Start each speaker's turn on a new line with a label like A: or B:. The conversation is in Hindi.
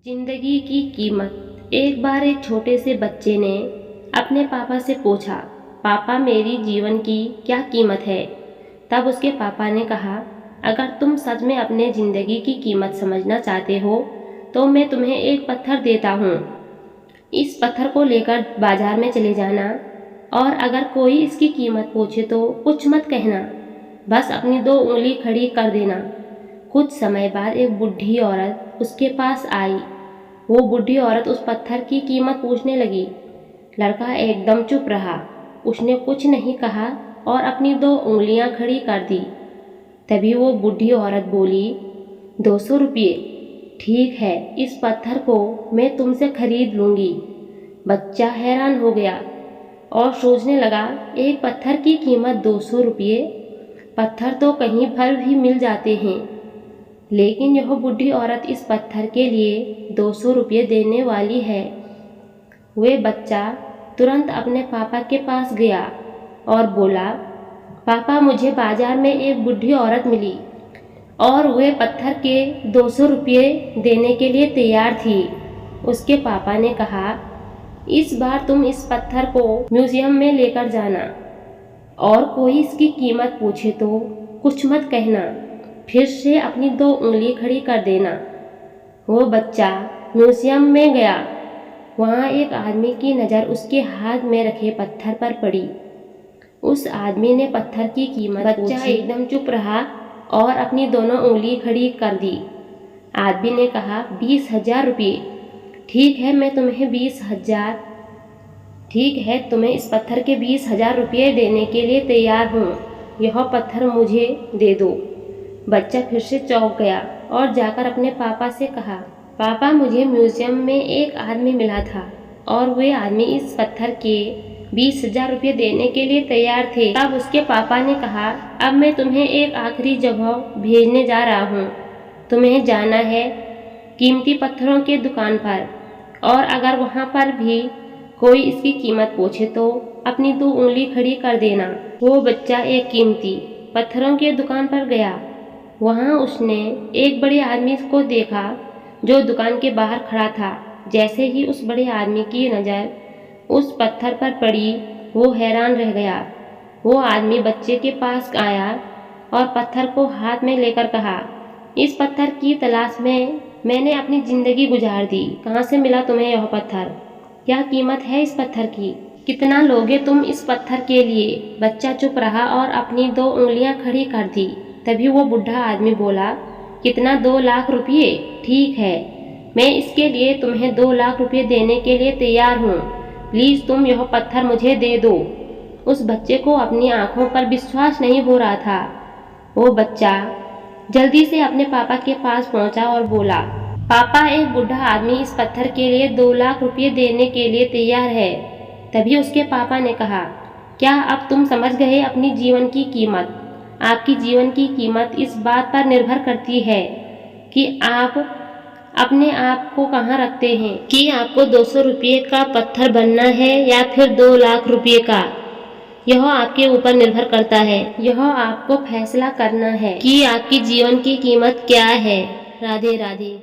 A: जिंदगी की कीमत। एक बार एक छोटे से बच्चे ने अपने पापा से पूछा, पापा मेरी जीवन की क्या कीमत है। तब उसके पापा ने कहा, अगर तुम सच में अपने ज़िंदगी की कीमत समझना चाहते हो तो मैं तुम्हें एक पत्थर देता हूँ। इस पत्थर को लेकर बाजार में चले जाना और अगर कोई इसकी कीमत पूछे तो कुछ मत कहना, बस अपनी 2 उंगली खड़ी कर देना। कुछ समय बाद एक बूढ़ी औरत उसके पास आई। वो बूढ़ी औरत उस पत्थर की कीमत पूछने लगी। लड़का एकदम चुप रहा। उसने कुछ नहीं कहा और अपनी 2 उंगलियां खड़ी कर दी। तभी वो बूढ़ी औरत बोली, 200 रुपये। ठीक है, इस पत्थर को मैं तुमसे खरीद लूँगी। बच्चा हैरान हो गया और सोचने लगा, एक पत्थर की कीमत 200 रुपये। पत्थर तो कहीं पर भी मिल जाते हैं, लेकिन यह बूढ़ी औरत इस पत्थर के लिए 200 रुपये देने वाली है। वे बच्चा तुरंत अपने पापा के पास गया और बोला, पापा मुझे बाजार में एक बूढ़ी औरत मिली और वे पत्थर के 200 रुपये देने के लिए तैयार थी। उसके पापा ने कहा, इस बार तुम इस पत्थर को म्यूजियम में लेकर जाना और कोई इसकी कीमत पूछे तो कुछ मत कहना, फिर से अपनी 2 उंगली खड़ी कर देना। वो बच्चा म्यूजियम में गया। वहाँ एक आदमी की नज़र उसके हाथ में रखे पत्थर पर पड़ी। उस आदमी ने पत्थर की कीमत पूछी। बच्चा एकदम चुप रहा और अपनी दोनों उंगली खड़ी कर दी। आदमी ने कहा, 20,000 रुपये। ठीक है, मैं तुम्हें 20,000 ठीक है, तुम्हें इस पत्थर के 20,000 रुपये देने के लिए तैयार हूँ। यह पत्थर मुझे दे दो। बच्चा फिर से चौंक गया और जाकर अपने पापा से कहा, पापा मुझे म्यूजियम में एक आदमी मिला था और वे आदमी इस पत्थर के 20,000 रुपये देने के लिए तैयार थे। तब उसके पापा ने कहा, अब मैं तुम्हें एक आखिरी जगह भेजने जा रहा हूँ। तुम्हें जाना है कीमती पत्थरों के दुकान पर और अगर वहाँ पर भी कोई इसकी कीमत पूछे तो अपनी 2 उंगली खड़ी कर देना। वो बच्चा एक कीमती पत्थरों के दुकान पर गया। वहाँ उसने एक बड़े आदमी को देखा जो दुकान के बाहर खड़ा था। जैसे ही उस बड़े आदमी की नज़र उस पत्थर पर पड़ी, वो हैरान रह गया। वो आदमी बच्चे के पास आया और पत्थर को हाथ में लेकर कहा, इस पत्थर की तलाश में मैंने अपनी ज़िंदगी गुजार दी। कहाँ से मिला तुम्हें यह पत्थर? क्या कीमत है इस पत्थर की? कितना लोगे तुम इस पत्थर के लिए? बच्चा चुप रहा और अपनी 2 उंगलियां खड़ी कर दी। तभी वो बूढ़ा आदमी बोला, कितना? 2 लाख रुपये। ठीक है, मैं इसके लिए तुम्हें 2 लाख रुपये देने के लिए तैयार हूँ। प्लीज़ तुम यह पत्थर मुझे दे दो। उस बच्चे को अपनी आंखों पर विश्वास नहीं हो रहा था। वो बच्चा जल्दी से अपने पापा के पास पहुंचा और बोला, पापा एक बूढ़ा आदमी इस पत्थर के लिए 2 लाख रुपये देने के लिए तैयार है। तभी उसके पापा ने कहा, क्या अब तुम समझ गए अपनी जीवन की कीमत? आपकी जीवन की कीमत इस बात पर निर्भर करती है कि आप अपने आप को कहाँ रखते हैं, कि आपको 200 रुपये का पत्थर बनना है या फिर 2 लाख रुपये का। यह आपके ऊपर निर्भर करता है। यह आपको फैसला करना है कि आपकी जीवन की कीमत क्या है। राधे राधे।